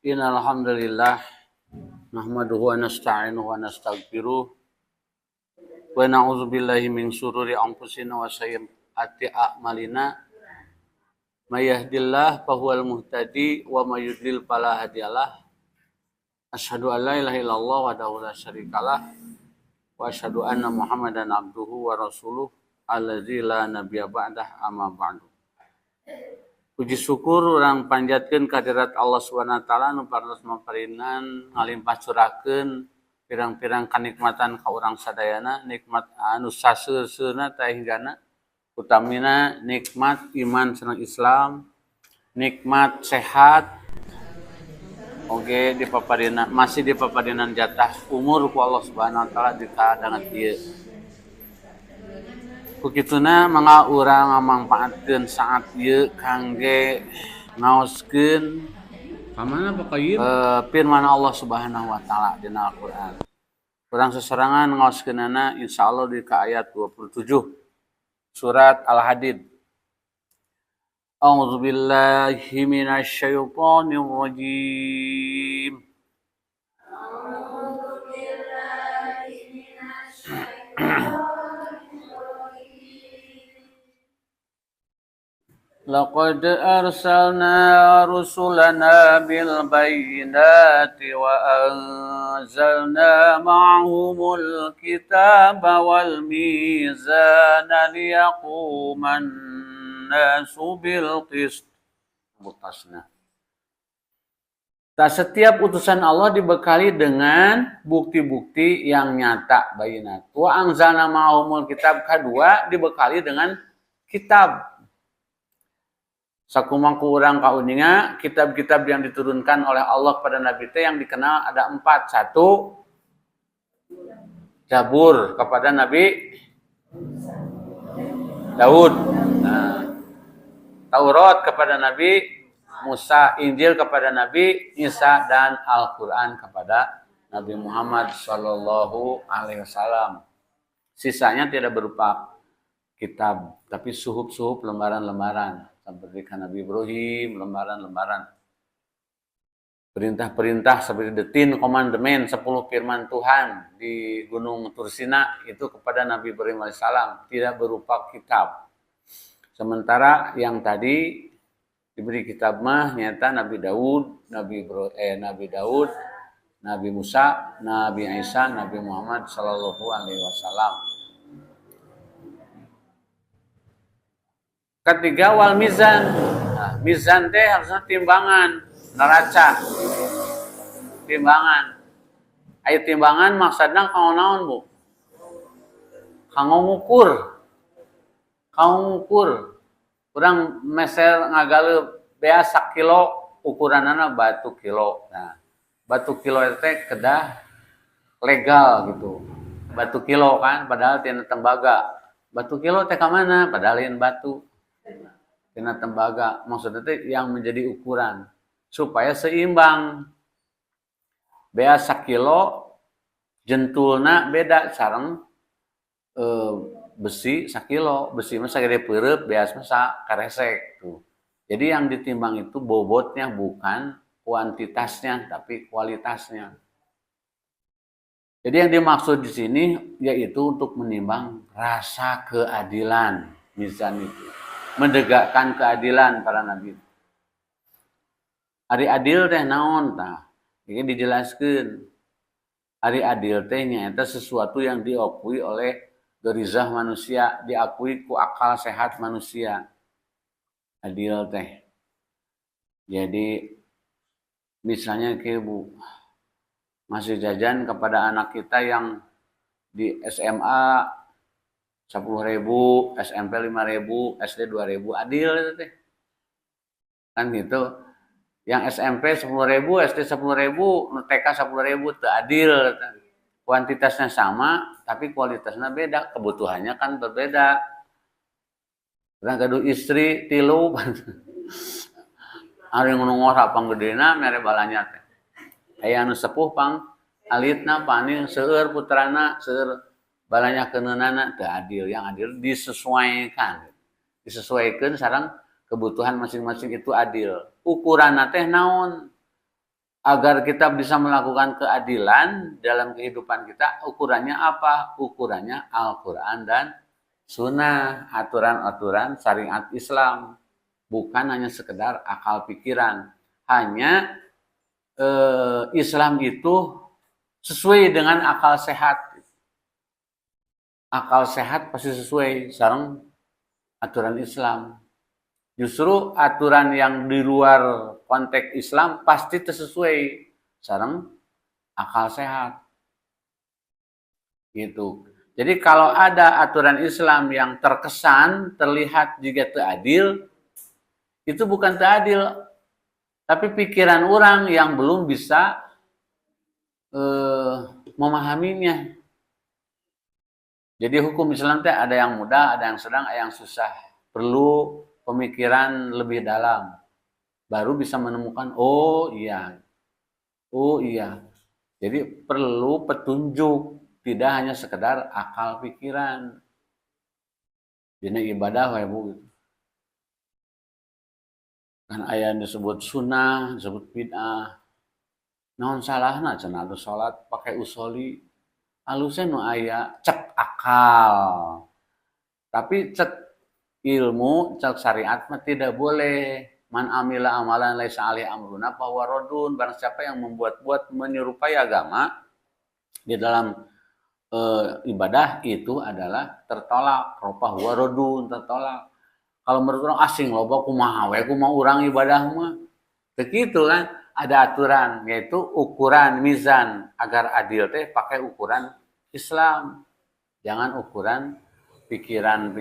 Innal hamdalillah nahmaduhu wa nasta'inuhu wa nastaghfiruh wa na'udzu billahi min syururi anfusina wa sayyiati a'malina may yahdihillahu fahuwal muhtadi wa may yudlil fala hadiyalah asyhadu an la ilaha illallah wahdahu la syarikalah wa asyhadu anna muhammadan abduhu wa rasuluh allazi la nabiyya ba'dah amma ba'du. Puji syukur urang panjatkeun kehadirat Allah Subhanahu wa taala nu parantos maparinan ngalimpah curakeun pirang-pirang kanikmatan ka urang sadayana, nikmat anu saseuseuna teh hinggana utamina nikmat iman sareng Islam, nikmat sehat oge masih dipaparinan jatah umur ku Allah Subhanahu wa taala di kadangan ieu. Kukituna mangga urang ngamanfaatkeun saat ieu kangge ngaoskeun Pamana pokoknya firman Allah Subhanahu wa taala dina Al-Qur'an. Urang sesorangan ngaoskeunana insyaallah di ka ayat 27 surat Al-Hadid. A'udzu billahi minasy syaithanir rajim. Laqad arsalna rusulana bil bayyinati wa anzalna ma'ahumul kitaba wal mizana liyaquman nasu bil qist. Mutasna. Setiap utusan Allah dibekali dengan bukti-bukti yang nyata bayinat. Wa anzalna ma'ahumul kitab, kedua dibekali dengan kitab. Sakumaha urang kauninga kitab-kitab yang diturunkan oleh Allah kepada Nabi teh yang dikenal ada 4. 1 Zabur kepada Nabi Daud. Taurat kepada Nabi Musa, Injil kepada Nabi Isa, dan Al-Qur'an kepada Nabi Muhammad sallallahu alaihi wasallam. Sisanya tidak berupa kitab, tapi suhuf-suhuf, lembaran-lembaran. Seperti Nabi Ibrahim, lembaran-lembaran. Perintah-perintah seperti the Ten Commandment, 10 firman Tuhan di Gunung Tursina itu kepada Nabi Ibrahim alaihissalam, tidak berupa kitab. Sementara yang tadi diberi kitab mah nyata Nabi Daud, Nabi Daud, Nabi Musa, Nabi Isa, Nabi Muhammad sallallahu alaihi wasallam. Ketiga wal mizan. Nah, mizan teh harusnya timbangan, neraca. Timbangan. Aya timbangan maksudna kanggo naon, Bu? Kanggo ngukur. Urang meser ngagale bea 1 kilo, ukuranana batu kilo. Nah, batu kilo teh kedah legal gitu. Batu kilo kan padahal tina tembaga. Batu kilo teh ka mana? Padahal lain batu. Tina tembaga, maksudnya itu yang menjadi ukuran supaya seimbang. Bea 1 kilo jentulna beda sareng besi 1 kilo, besi mah sagede peureup, beas mah karesek tuh. Jadi yang ditimbang itu bobotnya, bukan kuantitasnya tapi kualitasnya. Jadi yang dimaksud di sini yaitu untuk menimbang rasa keadilan, mizan itu. Menegakkan keadilan para nabi. Ari adil teh naon tah? Ini dijelaskeun. Ari adil teh nyaeta sesuatu yang diakui oleh gerizah manusia, diakui ku akal sehat manusia. Adil teh. Jadi misalnya kayak Bu masih jajan kepada anak kita yang di SMA 10.000, SMP 5.000, SD 2.000, adil itu teh. Kan gitu. Yang SMP 10.000, SD 10.000, TK 10.000 teu adil. Kuantitasnya sama, tapi kualitasnya beda, kebutuhannya kan berbeda. Urang gaduh istri 3. Ari ngomong sapang gedena mere balanya teh. Aya anu sepuh pang alitna paning seueur putrana, seueur balanya keunana teu adil. Yang adil disesuaikan sareng kebutuhan masing-masing itu adil. Ukuranna teh naon? Agar kita bisa melakukan keadilan dalam kehidupan kita, ukurannya apa? Ukurannya Al-Quran dan Sunnah, aturan-aturan syariat Islam. Bukan hanya sekedar akal pikiran. Hanya Islam itu sesuai dengan akal sehat. Akal sehat pasti sesuai sareng aturan Islam. Justru aturan yang di luar konteks Islam pasti tersesuai sareng akal sehat. Gitu. Jadi kalau ada aturan Islam yang terkesan, terlihat juga teradil, itu bukan teradil, tapi pikiran orang yang belum bisa memahaminya. Jadi hukum Islam ada yang mudah, ada yang sedang, ada yang susah. Perlu pemikiran lebih dalam. Baru bisa menemukan, oh iya. Jadi perlu petunjuk, tidak hanya sekedar akal pikiran. Dina ibadah wae Bu. Kan aya disebut sunnah, disebut bid'ah. Naon salahna cenah atuh salat pakai usoli. Halusnya nu aya cek akal. Tapi cek ilmu, cek syariat mah tidak boleh. Man amila amalan laisa alaihi amruna fahuwa raddun. Barang siapa yang membuat-buat menyerupai agama di dalam ibadah itu adalah tertolak. Fahuwa raddun, tertolak. Kalau menurut orang asing loba kumaha we kumaha urang ibadah mah. Begitu kan, ada aturan yaitu ukuran mizan agar adil teh pakai ukuran Islam. Jangan ukuran pikiran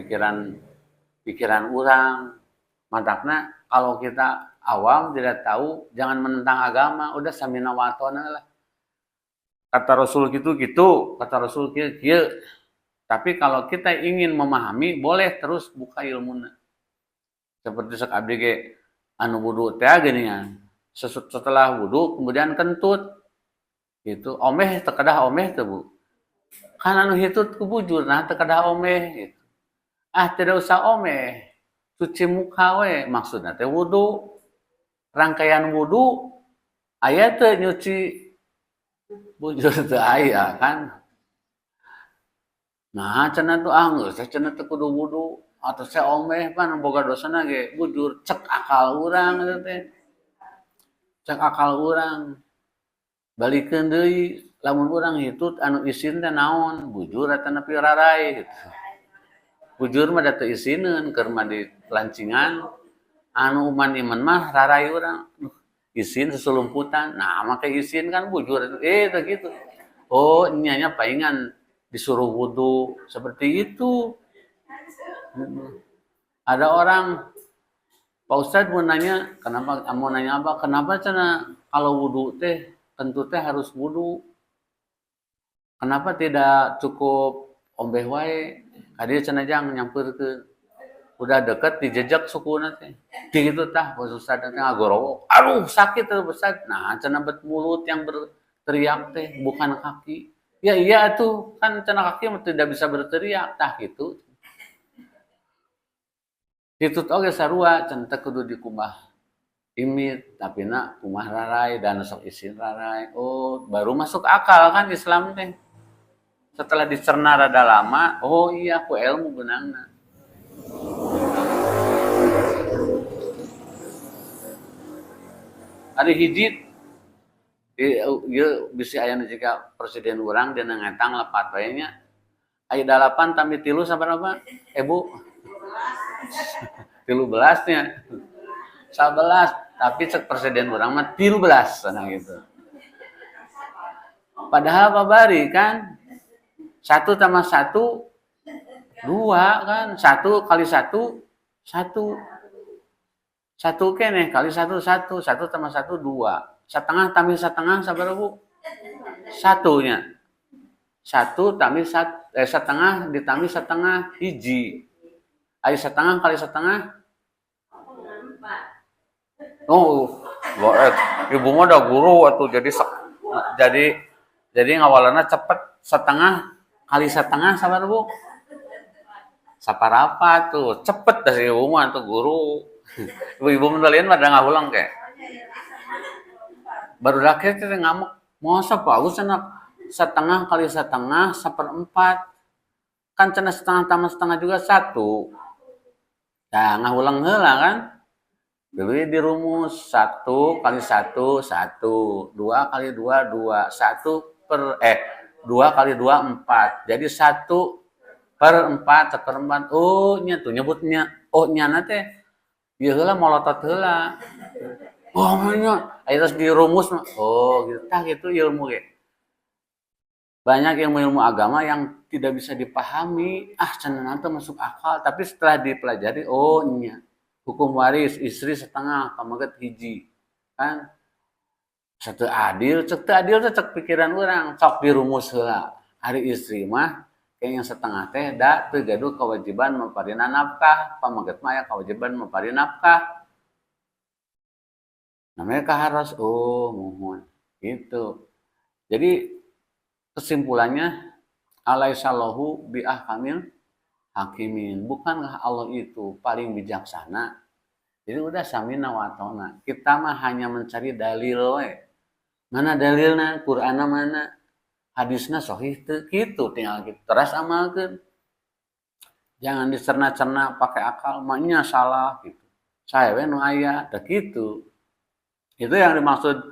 orang. Mantakna kalau kita awam tidak tahu, jangan menentang agama, udah samina wa atona lah. Kata Rasul gitu, kata Rasul kieu. Tapi kalau kita ingin memahami, boleh terus buka ilmunya. Seperti sak abdi ge anu wudu teh gini ya. Setelah wudu kemudian kentut. Gitu. Omeh teu kedah omeh teu Bu. Kan anu hitut ku bujur nah teu kedah omeh gitu. Tidak usah omeh. Cuci muka we maksudna teh wudu. Rangkaian wudu aya teu nyuci bujur teu aya kan. Nah cenah tuh geus cenah teu kudu wudu. Atau saya omeh pan boga dosana ge bujur cek akal urang eta teh. Cek akal urang. Balikeun deui lamun urang hitut anu isin teh naon? Bujur eta nepi rarai gitu. Bujur mah da teu isineun keur mah di lancingan. Anu uman-iman mah rarai urang. Isin sesulumputan. Nah, make isin kan bujur. Teh gitu. Oh, nyanya paingan disuruh wudu seperti itu. Ada orang, Pak Ustadz mau nanya, kenapa cenah kalau wudu teh, kentut teh harus wudu. Kenapa tidak cukup ombeh wae? Kadi cenah jang nyampeurkeun. Udah deket dijejak sukuna teh. Gitu tah, Pak Ustadz teh ngagorowo. Aduh, sakit tuh Ustadz. Nah, cenah bet mulut yang berteriak teh, bukan kaki. Ya iya tuh, kan cenah kaki tidak bisa berteriak, tah gitu. Hitut oge sarua can teu kudu dikubah imit tapi na kumah rarai dan sok isin rarai. Oh, baru masuk akal kan Islam teh. Setelah dicerna rada lama, oh iya ku ilmu beunangna. Ari hiji ieu bisi aya nu jika presiden urang dia ngetang lepat bae nya. Aya 8 tambah 3 sabaraha? Bu. 13-nya. 11, tapi cek presiden urang mah 13 cenah gitu. Padahal babari kan 1 tambah 1 2 kan, 1 kali 1 1. 1 keneh kali 1 1, 1 tambah 1 2. Satengah tambah satengah sabaraha Bu? 1-nya. 1 tambah setengah ditambah setengah hiji. Aya setengah kali setengah. Oh, ibu mah udah guru atuh jadi ngawalana cepet setengah kali setengah sabar Bu. Saparapat tuh cepet dah si ibu mah tuh guru. Ibu-ibu mendalian mah da ngahulang ke. baru laki teh ngamuk. Masa paus cenah setengah kali setengah seperempat. Kan cenah setengah tambah setengah juga satu. Nah, ngahulang heula kan. Jadi dirumus 1 kali 1 1, 2 kali 2 2, 2 kali 2 4. Jadi 1/4 1/4. Oh, nya tuh nyebutnya. Oh, nyana teh ieu heula molotot heula. Oh, nya aya terus dirumus. Oh, gitu. Tah gitu ilmu ge. Banyak ilmu-ilmu agama yang tidak bisa dipahami. Ah, cenah teh masuk akal, tapi setelah dipelajari, oh nya. Hukum waris istri setengah pamaget hiji. Kan satu adil, cek teu adil teh cek pikiran urang, sok dirumus heula. Ari istri mah kayak yang setengah teh da teu gaduh kewajiban maparina nafkah, pamaget mah aya kewajiban mapari nafkah. Namanya kaharos, oh muhun. Gitu. Jadi kesimpulannya alaisallahu bi ahkamil hakimin. Bukankah Allah itu paling bijaksana? Jadi udah samina wa ta'na. Kita mah hanya mencari dalil we. Mana dalilna? Qur'ana mana? Hadisna sahih teu? Kitu tinggal kita terus amalkeun. Jangan dicerna-cerna pakai akal, maknya salah gitu. Saya we nu aya, teh kitu. Itu yang dimaksud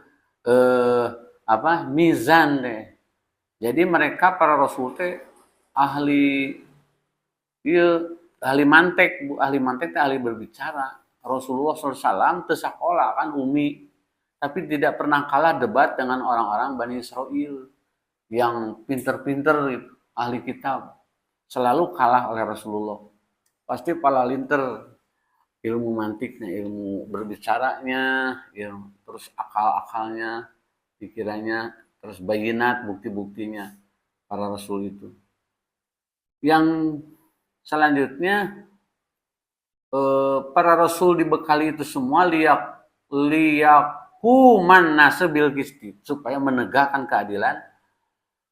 mizan deh. Jadi mereka para rasul teh ahli mantek, ahli mantek teh ahli berbicara. Rasulullah SAW teu sakola kan umi, tapi tidak pernah kalah debat dengan orang-orang Bani Israil yang pinter-pinter ahli kitab. Selalu kalah oleh Rasulullah. Pasti pala linter ilmu mantiknya, ilmu berbicaranya, terus akal-akalnya, pikirannya, terus bayinat, bukti-buktinya para rasul itu. Yang selanjutnya para rasul dibekali itu semua liyakuman nasebil kisti, supaya menegakkan keadilan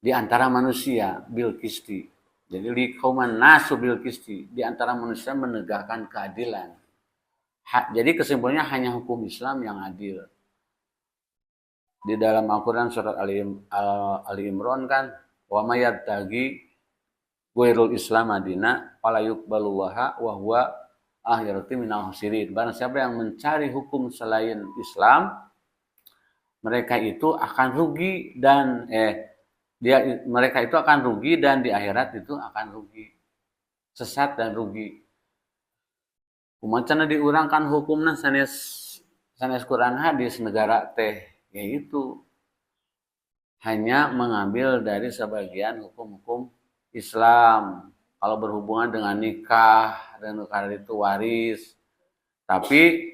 di antara manusia bil kisti. Jadi liyakuman nasebil kisti, di antara manusia menegakkan keadilan. Jadi kesimpulannya hanya hukum Islam yang adil. Di dalam Al-Quran surat Ali Imran kan, wa may yabtaghi ghairul Islam adina fala yuqbaluha wa huwa akhirati minal khasirin. Barang siapa yang mencari hukum selain Islam, mereka itu akan rugi dan mereka itu akan rugi dan di akhirat itu akan rugi. Sesat dan rugi. Kumacana diurangkan hukumna sanes Quran hadis negara teh, yaitu hanya mengambil dari sebagian hukum-hukum Islam. Kalau berhubungan dengan nikah dan perkara itu waris. Tapi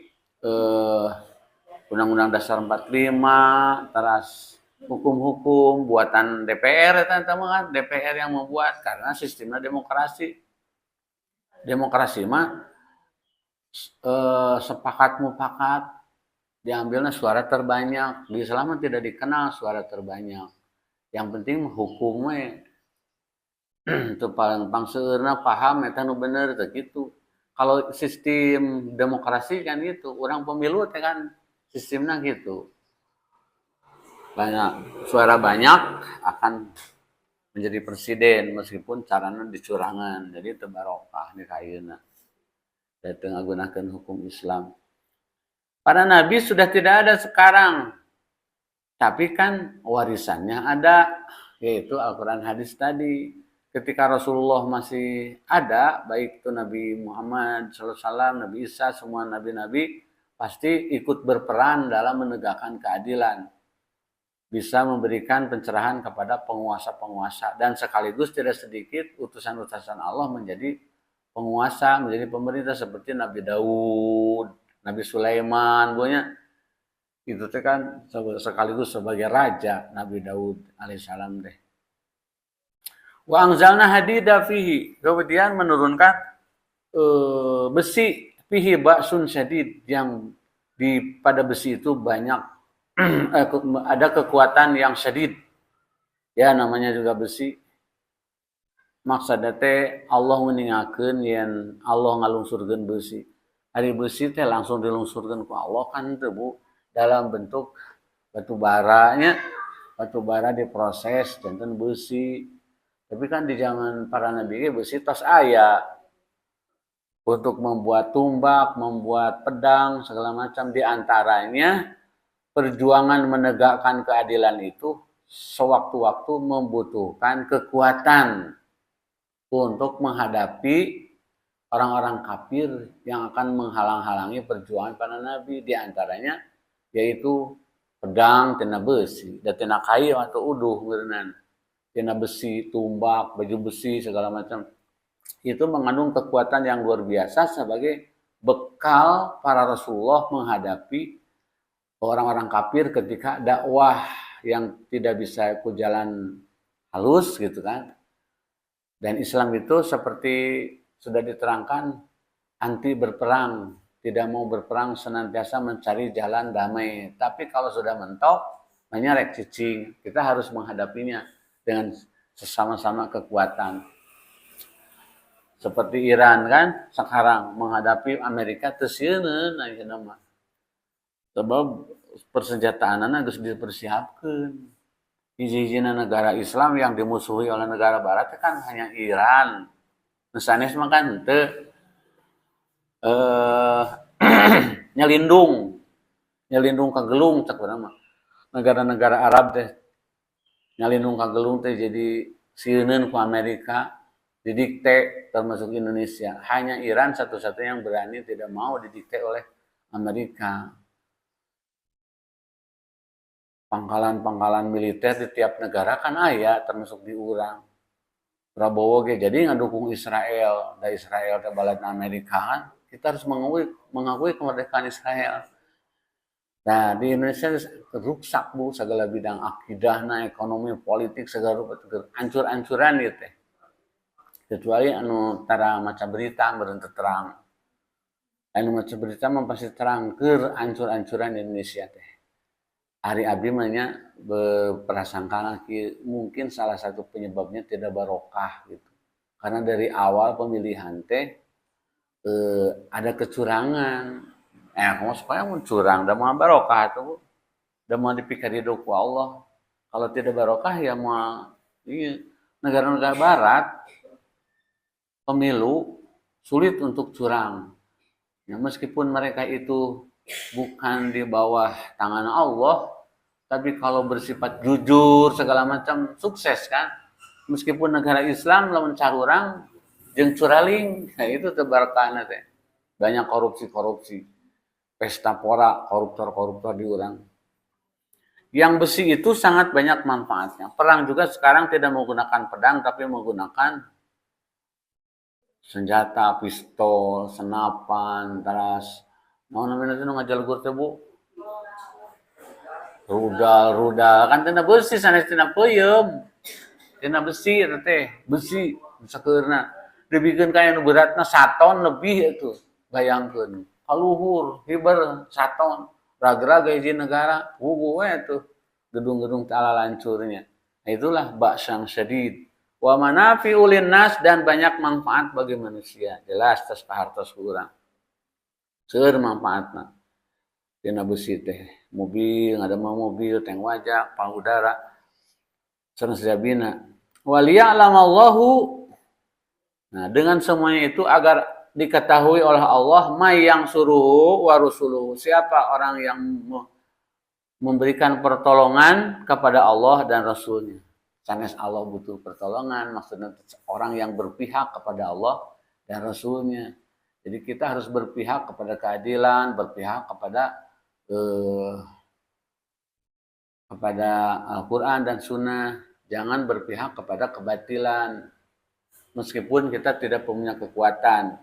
Undang-Undang Dasar 45 teras hukum-hukum buatan DPR teman-teman, DPR yang membuat karena sistemnya demokrasi. Demokrasi mah sepakat mufakat, diambilnya suara terbanyak. Di Islam tidak dikenal suara terbanyak. Yang penting hukumnya itu paling pangseurna paham eta nu bener teh gitu. Kalau sistem demokrasi kan gitu, orang pemilu teh kan sistemnya gitu. Suara banyak akan menjadi presiden meskipun caranya dicurangan. Jadi teu barokah di kayeuna. Dan menggunakan hukum Islam. Para nabi sudah tidak ada sekarang. Tapi kan warisannya ada, yaitu Al-Quran hadis tadi. Ketika Rasulullah masih ada, baik itu Nabi Muhammad SAW, Nabi Isa, semua nabi-nabi, pasti ikut berperan dalam menegakkan keadilan. Bisa memberikan pencerahan kepada penguasa-penguasa. Dan sekaligus tidak sedikit utusan-utusan Allah menjadi penguasa, menjadi pemerintah seperti Nabi Daud, Nabi Sulaiman, pokoknya itu kan sekaligus sebagai raja Nabi Daud alaihissalam deh. Wa anzalna hadida fihi, kemudian menurunkan besi fihi ba'sun syadid, yang pada besi itu banyak ada kekuatan yang syadid. Ya namanya juga besi. Maksudnya teh Allah meninggalkan yang Allah ngalungsurkan besi. Hari besi teh langsung dilungsurkan ku Allah kan teu Bu, dalam bentuk batu baranya, batu bara diproses janten besi. Tapi kan di zaman para nabi besi tos aya untuk membuat tumbak, membuat pedang segala macam. Di antaranya perjuangan menegakkan keadilan itu sewaktu-waktu membutuhkan kekuatan untuk menghadapi orang-orang kafir yang akan menghalang-halangi perjuangan para nabi. Di antaranya yaitu pedang tina besi dan tina kayu atau uduh berenang, tina besi, tumbak, baju besi segala macam. Itu mengandung kekuatan yang luar biasa sebagai bekal para Rasulullah menghadapi orang-orang kafir ketika dakwah yang tidak bisa ku jalan halus gitu kan. Dan Islam itu seperti sudah diterangkan anti berperang, tidak mau berperang, senantiasa mencari jalan damai. Tapi kalau sudah mentok, menyerek cicing, kita harus menghadapinya dengan sesama-sama kekuatan. Seperti Iran kan sekarang menghadapi Amerika tesieun ayeuna mah. Sebab persenjataanana geus dipersiapkeun. Hiji-hijina negara Islam yang dimusuhi oleh negara barat kan hanya Iran. Nu sanes mah kan teu nyelindung kagelung cek urang mah. Negara-negara Arab teh nyelindung kagelung teh jadi sieunun ku Amerika, didikte termasuk Indonesia. Hanya Iran satu-satunya yang berani tidak mau didikte oleh Amerika. Pangkalan-pangkalan militer di tiap negara kan aya termasuk di urang. Prabowo ge jadi ngadukung Israel, da Israel teh baladna Amerika kan. Kita harus mengakui kemerdekaan Israel. Nah, di Indonesia rusak bu segala bidang akidahna, ekonomi, politik segala rupa hancur-hancuran gitu teh. Kecuali anu tara maca berita meureun terang. Anu maca berita mah pasti terang keur hancur-hancuran Indonesia teh. Ari abdi mah nya berprasangka mungkin salah satu penyebabnya tidak barokah gitu. Karena dari awal pemilihan teh ada kecurangan. Kamu supaya mau curang, dah mau barokah tuh, dah mau dipikir hidup Allah. Kalau tidak barokah ya mau iya. Negara-negara Barat pemilu sulit untuk curang. Ya, meskipun mereka itu bukan di bawah tangan Allah, tapi kalau bersifat jujur segala macam sukses kan. Meskipun negara Islam lamun carurang jeung curaling, nah itu tebarkana teh. Banyak korupsi-korupsi. Pesta pora, koruptor-koruptor di urang. Yang besi itu sangat banyak manfaatnya. Perang juga sekarang tidak menggunakan pedang tapi menggunakan senjata, pistol, senapan, terus mau namanya itu ngajalgur teh Bu. Rudal kan tina besi sanes tina peuyeum. Tina besi eta teh, besi sakeurna. Dibikeun ka anu beratna 1 ton lebih itu. Bayangkeun. Kaluhur, hiber 1 ton. Ragrag hiji negara, wugu we tuh. Gedung-gedung tala lancurnya. Nah, itulah ba'san syadid. Wa manafi'u linnas dan banyak manfaat bagi manusia. Jelas tos pahartos urang. Seueur manfaatna. Tina besi teh. Mobil, ada mobil, tank wajah, pang udara, sareng sajabina. Waliya'lamallahu. Nah, dengan semuanya itu agar diketahui oleh Allah may yang suruh wa rusuluhu. Siapa orang yang memberikan pertolongan kepada Allah dan Rasulnya. Sanes Allah butuh pertolongan, maksudnya orang yang berpihak kepada Allah dan Rasulnya. Jadi kita harus berpihak kepada keadilan, berpihak kepada Al-Quran dan Sunnah. Jangan berpihak kepada kebatilan. Meskipun kita tidak punya kekuatan.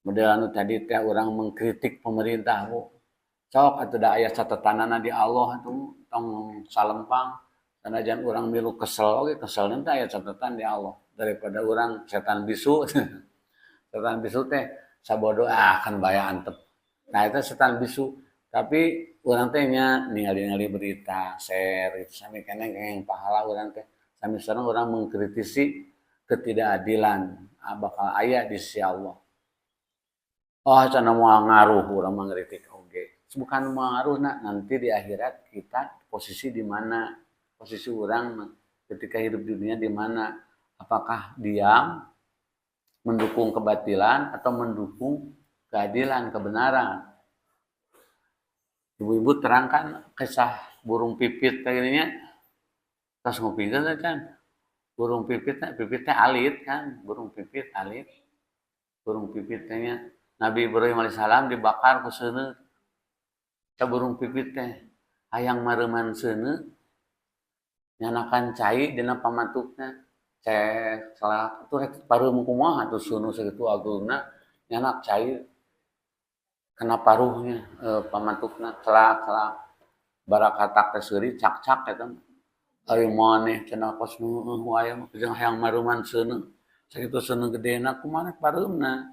Model tadi teh orang mengkritik pemerintah. Sok atuh da aya catatanana di Allah tuh tong salempang. Sanajan orang milu kesel oge kesel teh aya catatan di Allah daripada orang setan bisu. Setan bisu teh sabodo kan baya antep. Nah itu setan bisu. Tapi urang teh nya ningali berita, share itu sami keneh yang pahala urang teh. Sami sareng urang mengkritisi ketidakadilan bakal aya di sisi Allah. Oh cenah moal ngaruh urang mangkritik oge. bukan mengaruhna nanti di akhirat kita posisi di mana, posisi orang ketika hidup di dunia di mana, apakah diam mendukung kebatilan atau mendukung keadilan, kebenaran. Ibu-ibu terangkan kisah burung pipit kayaknya pas ngopi kan burung pipitnya alit kan, burung pipit alit, burung pipitnya Nabi Ibrahim alaihissalam dibakar ku seuneu ka burung pipit teh hayang mareuman seuneu nyanakan cai dina pamatukna cek salah atuh rek pareum kumaha atuh seuneu sakitu agungna nyanak cai kena paruhnya pamatukna celak barakatak teh seuri cak-cak eta ari maneh cenah kos nu aya mah jeung hayang mareuman seuneu sakitu seuneu gedena kumaha pareumna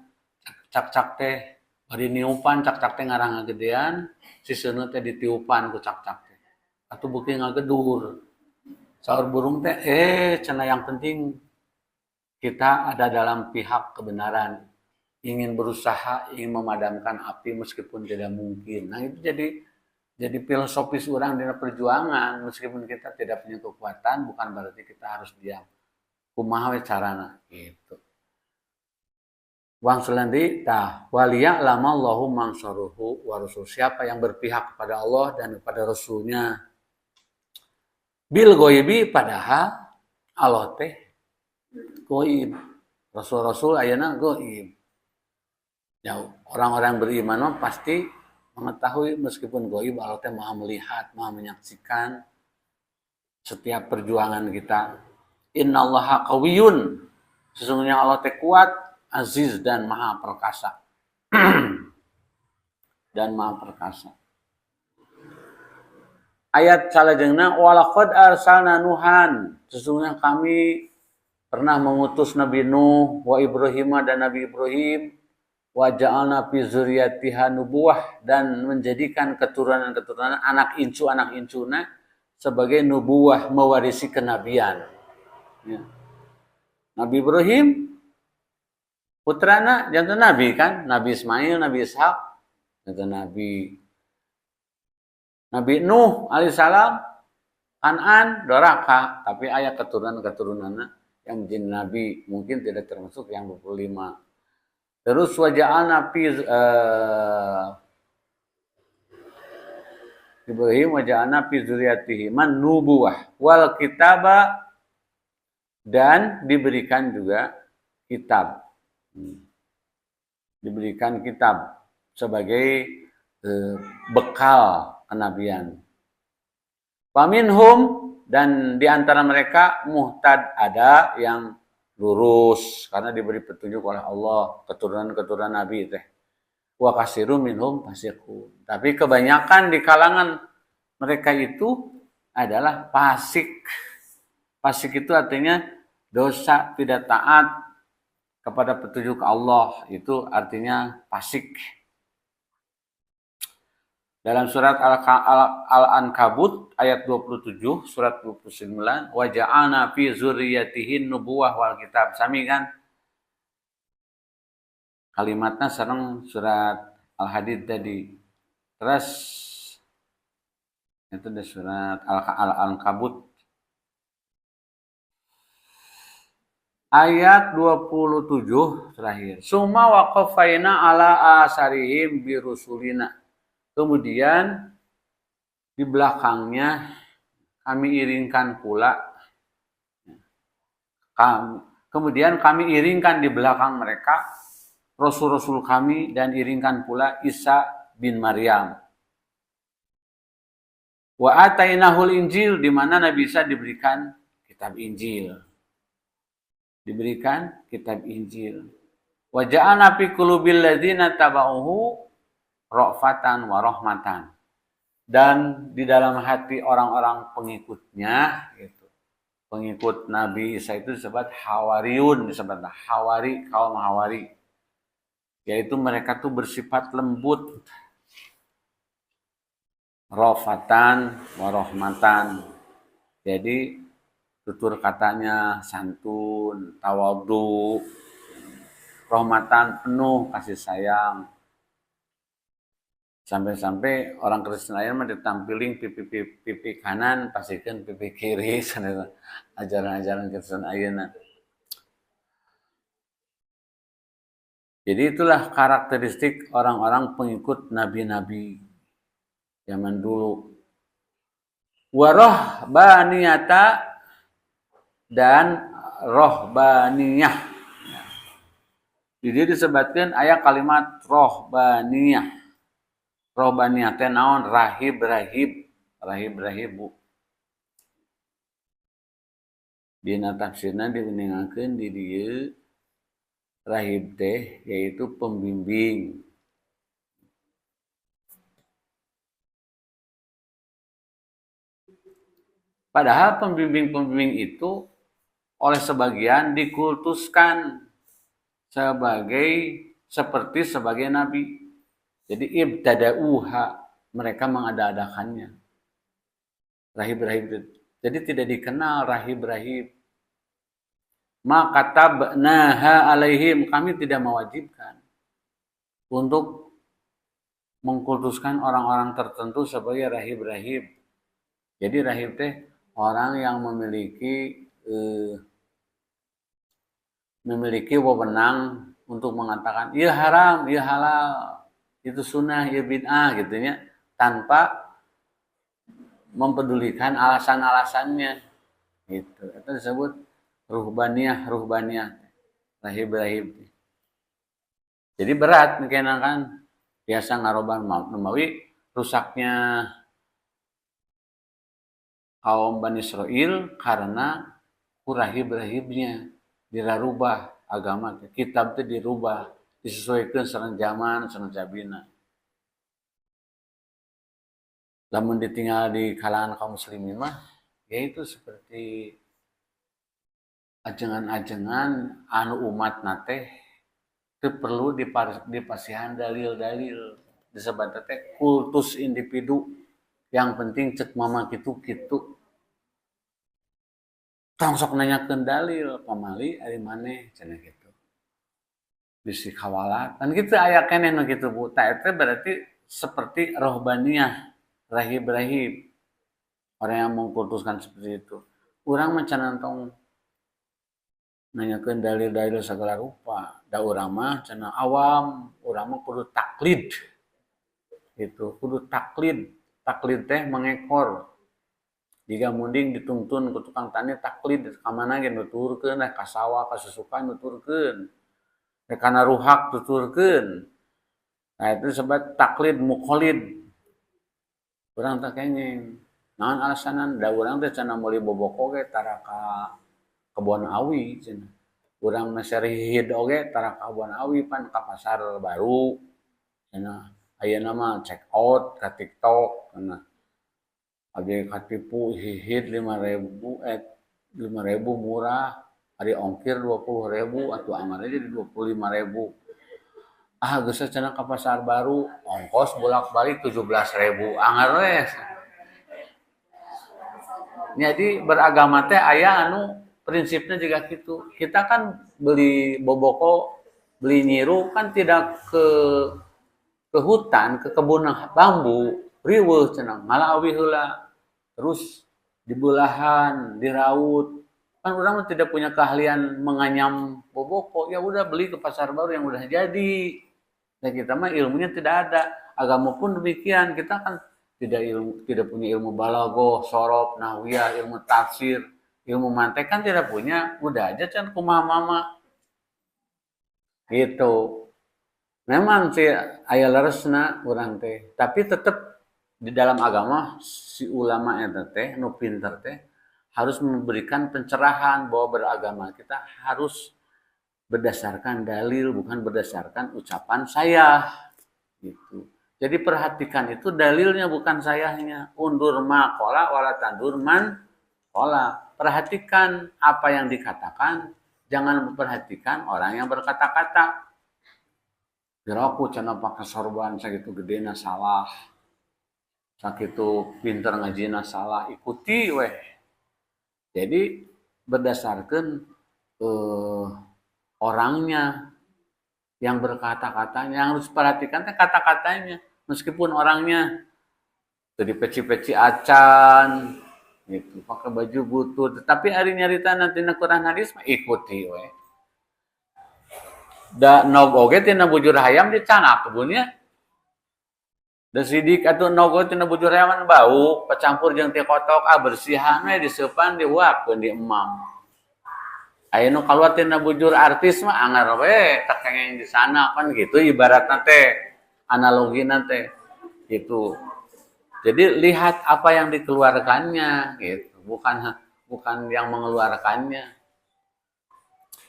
cak-cak teh bari niupan cak-cak teh ngarang ngagedean si seuneu teh ditiupan ku cak-cak teh atuh beuki ngagedur saur burung teh cenah yang penting kita ada dalam pihak kebenaran ingin berusaha ingin memadamkan api meskipun tidak mungkin. Nah itu jadi filosofis orang dalam perjuangan meskipun kita tidak punya kekuatan bukan berarti kita harus diam. Kumaha we carana gitu. Wang selandi tah waliya lamallahu mansaruhu wa rasul siapa yang berpihak kepada Allah dan kepada Rasulnya bil goibi padahal Allah teh goib. Rasul-rasul ayeuna goib. Ya, orang-orang beriman pasti mengetahui meskipun goib Allah teh Maha melihat, Maha menyaksikan setiap perjuangan kita. Innallaha qawiyyun. Sesungguhnya Allah teh kuat, aziz dan Maha perkasa. Dan Maha perkasa. Ayat salajengna walaqad arsalna Nuhan. Sesungguhnya kami pernah mengutus Nabi Nuh wa Ibrahim dan Nabi Ibrahim wa ja'alna fi dzurriyyatiha nubuwah dan menjadikan keturunan-keturunan anak incuna sebagai nubuwah mewarisi kenabian. Ya. Nabi Ibrahim putrana jantan nabi kan, Nabi Ismail, Nabi Ishak, jantan Nabi Nuh alaihissalam Kanan doraka, tapi aya keturunan-keturunanna yang menjadi nabi mungkin tidak termasuk yang 25. Terus waja'alna fi Ibrahim waja'alna fi dzurriyyatihi man nubuwah wal kitaba dan diberikan juga kitab. Diberikan kitab sebagai bekal kenabian. Faminhum dan di antara mereka muhtad ada yang lurus karena diberi petunjuk oleh Allah keturunan-keturunan nabi teh. Wa katsirun minhum fasiqun. Tapi kebanyakan di kalangan mereka itu adalah fasik. Fasik itu artinya dosa tidak taat kepada petunjuk Allah, itu artinya fasik. Dalam surat Al-Ankabut ayat 27, surat 29, wa ja'alna fi dzurriyyatihin nubuwah wal kitab. Sami kan? Kalimatnya sareng surat Al-Hadid tadi. Terus itu di surat Al-Ankabut ayat 27 terakhir. Summa waqafaina ala asarihim birusulina. Kemudian di belakangnya kami iringkan pula. Kemudian kami iringkan di belakang mereka Rasul-Rasul kami dan iringkan pula Isa bin Maryam. Wa atainahul Injil di mana Nabi Isa diberikan kitab Injil. Diberikan kitab Injil. Wa ja'alna fi qulubil ladzina tabauhu ra'fatan wa rahmatan. Dan di dalam hati orang-orang pengikutnya gitu. Pengikut Nabi Isa itu disebut Hawariyun, disebut Hawari, kaum Hawari. Yaitu mereka tuh bersifat lembut. Ra'fatan wa rahmatan. Jadi tutur katanya santun, tawadhu, rahmatan penuh kasih sayang. Sampai-sampai orang Kristen aya mah ditampilin pipi kanan pasikeun pipi kiri cenah ajaran-ajaran Kristen ayeuna. Jadi itulah karakteristik orang-orang pengikut nabi-nabi zaman dulu. Warahbaniyata dan rohbaniyah. Jadi disebutkan aya kalimat rohbaniyah. Rohbaniyah teh naon? Rahib-rahibu. Dina tafsirna diuningakeun di dieu rahib teh yaitu pembimbing. Padahal pembimbing-pembimbing itu oleh sebagian dikultuskan seperti nabi. Jadi ibtada'uha, mereka mengada-adakannya. Rahib-rahib. Jadi tidak dikenal rahib-rahib. Ma katabnaha alaihim, kami tidak mewajibkan untuk mengkultuskan orang-orang tertentu sebagai rahib-rahib. Jadi rahib teh orang yang memiliki wewenang untuk mengatakan ieu haram, ieu halal, itu sunnah, ieu bid'ah gitu nya, tanpa mempedulikan alasan-alasannya. Gitu. Itu disebut ruhbaniyah, rahib-rahib. Jadi berat mungkin kan biasa ngaroban mawi rusaknya kaum Bani Israel karena rahib-rahibnya dirubah agama, kitab itu dirubah, disesuaikan sareng zaman, sareng jabina. Lamun ditinggal di kalangan kaum muslimin mah, yaitu seperti ajengan-ajengan anu umat nate itu perlu dipasihan dalil-dalil, disebut teh kultus individu. Yang penting cek mama gitu. Tong sok nanyakeun dalil pamali ari maneh cenah kitu. Bisi kawalat. Dan kitu aya keneh nu kitu Bu. Tah eta berarti seperti rohbaniyah, rahib-rahib. Orang yang mengkultuskan seperti itu. Urang mah can tong nanyakeun dalil-dalil segala rupa. Da urang mah cenah awam, urang mah kudu taklid. Gitu, kudu taklid. Taklid teh mengekor. Jika munding dituntun ke tukang tani taklid ka mana ge nuturkeun, ka sawah ka susukan nuturkeun. Kana ruhak tuturkeun. Nah itu disebut taklid muqallid. Urang teh kenging. Naon alasanan da urang teh cenah meuli boboko ge tara ka kebon awi cenah. Urang naserihid oge tara ka kebon awi pan ka pasar baru. Cenah ayeuna mah check out ka TikTok cenah. Age katipu hihit 5.000 murah, ari ongkir 20.000 atuh amar aja di 25.000. Ah geus cenah ka pasar baru, ongkos bolak-balik 17.000. Anggar we. Jadi beragama teh aya anu prinsipnya juga gitu. Kita kan beli boboko, beli nyiru kan tidak ke hutan, ke kebun bambu, riweuh cenah, ngalawi heula. Terus dibelahan, diraut. Kan orang tidak punya keahlian menganyam boboko, ya udah beli ke pasar baru yang udah jadi. Dan kita mah ilmunya tidak ada. Agama pun demikian, kita kan tidak punya ilmu balaghah, shorof, nahwiyah, ilmu tafsir, ilmu mantek kan tidak punya. Udah aja can kumaha mama. Gitu. Memang sih aya leresna urang teh, tapi tetap di dalam agama si ulama eta teh nu pinter teh harus memberikan pencerahan bahwa beragama kita harus berdasarkan dalil bukan berdasarkan ucapan saya gitu. Jadi perhatikan itu dalilnya bukan sayanya. Undur ma qala wala tandur man qala. Perhatikan apa yang dikatakan, jangan memperhatikan orang yang berkata-kata. Jeraku cenah pakai sorban sakitu gedena salah. Sakitu pinter ngajina salah, ikuti weh. Jadi berdasarkan orangnya yang berkata-katanya, yang harus perhatikan kata-katanya. meskipun orangnya jadi peci-peci acan gitu, pakai baju butut, tetapi hari nyarita nanti Quran hadis mah ikuti we. Da nogoge tina bujur hayam dicanak kebunnya. Da sidik atuh nogo tina bujur hayam bau, pacampur jeung teh kotok bersihan we diseupan diuapkeun di emam. Aya nu kaluar tina bujur artis mah anggar we takengeng di sana kan gitu ibaratna teh analogina teh gitu. Jadi lihat apa yang dikeluarkannya gitu, bukan yang mengeluarkannya.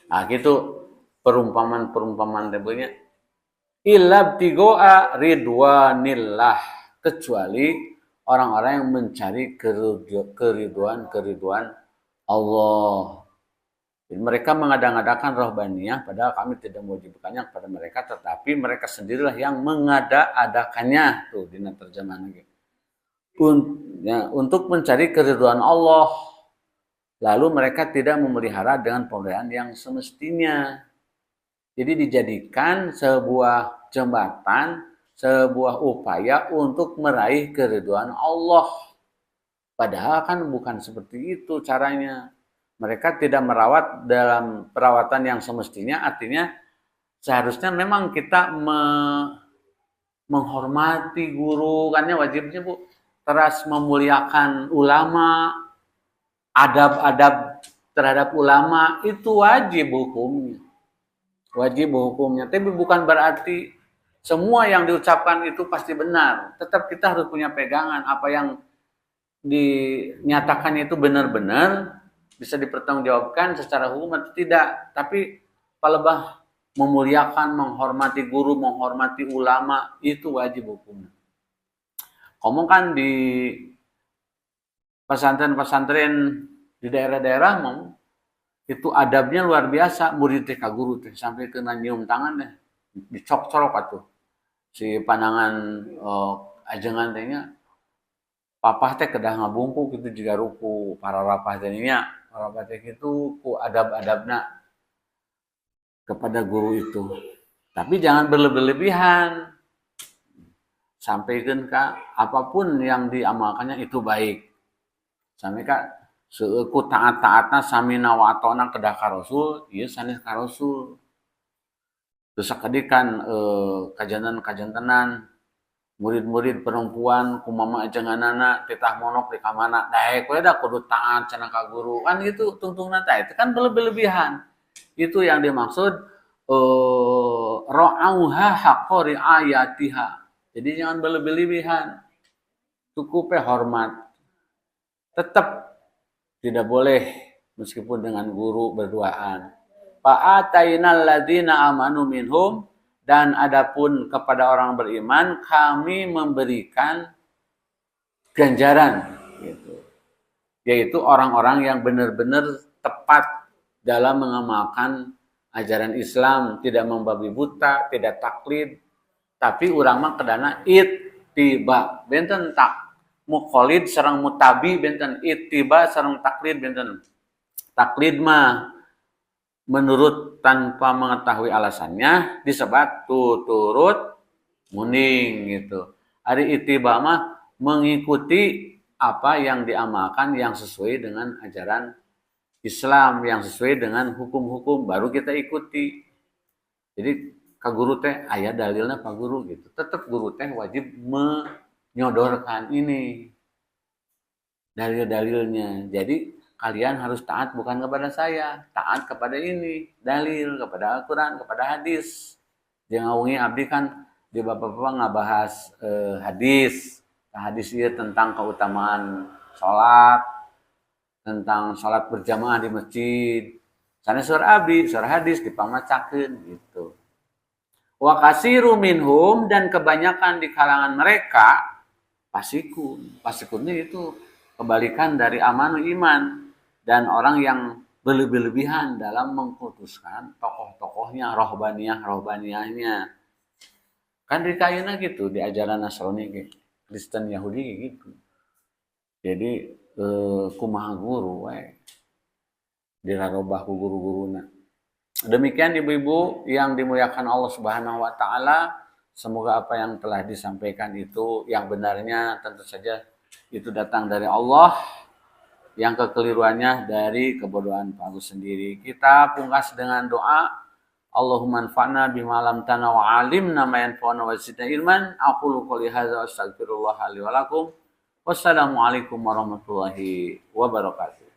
Nah, gitu perumpamaan debunya. Ilabtigoa ridwanillah, kecuali orang-orang yang mencari keriduan Allah. Jadi mereka mengada-ngadakan rohbaniyah, padahal kami tidak mewajibkannya kepada mereka, tetapi mereka sendirilah yang mengada-adakannya. Tuh, dina terjemahan lagi. Untuk mencari keriduan Allah. Lalu mereka tidak memelihara dengan pemeliharaan yang semestinya. Jadi dijadikan sebuah jembatan, sebuah upaya untuk meraih keriduan Allah. Padahal kan bukan seperti itu caranya. Mereka tidak merawat dalam perawatan yang semestinya, artinya seharusnya memang kita menghormati guru, kan ya wajibnya Bu, terus memuliakan ulama, adab-adab terhadap ulama itu wajib hukumnya. Wajib hukumnya, tapi bukan berarti semua yang diucapkan itu pasti benar. Tetap kita harus punya pegangan apa yang dinyatakannya itu benar-benar bisa dipertanggungjawabkan secara hukum atau tidak. Tapi palebah memuliakan, menghormati guru, menghormati ulama itu wajib hukumnya. Ngomong kan di pesantren-pesantren di daerah-daerah itu adabnya luar biasa, murid teh ka guru teh sampai kena nyium tangan teh dicok-corok atuh si pandangan ajengan tehnya papah teh kedah ngabungku gitu juga ruku para rapah teh nya para rapah teh kitu ku adab-adabna kepada guru itu, tapi jangan berlebihan, sampaikan ka apapun yang diamalkannya itu baik, sampai ka seuku taat-taatna samina wa atona kedah ka Rasul, ieu sanes ka Rasul. Terus sakadikan kajantenan murid-murid perempuan kumama ajenganana titah monok di kamana daek we da kudu taat cenah ka guru. Kan gitu tungtungna teh itu kan berlebihan. Itu yang dimaksud ra'auha haqqa riayatiha. Jadi jangan berlebihan. Cukup hormat. Tetap tidak boleh meskipun dengan guru berduaan. Fa'atainal ladzina amanu minhum, dan adapun kepada orang beriman kami memberikan ganjaran gitu. Yaitu orang-orang yang benar-benar tepat dalam mengamalkan ajaran Islam, tidak membabi buta, tidak taklid, tapi urang mah kedana ittiba. Benten tak muqallid sareng mutabi benten, ittiba sareng taklid benten. Taklid mah menurut tanpa mengetahui alasannya disebut tuturut muning gitu. Ari ittiba mah mengikuti apa yang diamalkan yang sesuai dengan ajaran Islam, yang sesuai dengan hukum-hukum baru kita ikuti. Jadi ka guru teh aya dalilna ka guru gitu. Tetap guru teh wajib menyodorkan ini dalil-dalilnya. Jadi kalian harus taat bukan kepada saya, taat kepada ini, dalil, kepada Al-Quran, kepada hadis. Jangan ngawungi abdi kan di bapak-bapak ngabahas hadis. Hadis itu tentang keutamaan sholat, tentang sholat berjamaah di masjid. Sana surah abdi, surah hadis dipamacakeun gitu. Wa kasiru minhum, dan kebanyakan di kalangan mereka pasikun. Pasikunnya itu kebalikan dari amanu iman, dan orang yang berlebih-lebihan dalam mengkultuskan tokoh-tokohnya, rohbaniyahnya. Kan di kayana gitu, di ajaran Nasrani gitu, Kristen Yahudi gitu. Jadi kumaha guru dirarobah ku guru-guruna. Demikian ibu-ibu yang dimuliakan Allah Subhanahu wa taala, Semoga apa yang telah disampaikan itu yang benarnya tentu saja itu datang dari Allah, yang kekeliruannya dari kebodohan Pak Agus sendiri. Kita pungkas dengan doa, Allahumma anfa'na bima lam tana wa alimna ma yanfa'una wa zidna ilman. Aqulu qouli hadza wa astaghfirullah li wa lakum. Wassalamualaikum warahmatullahi wabarakatuh.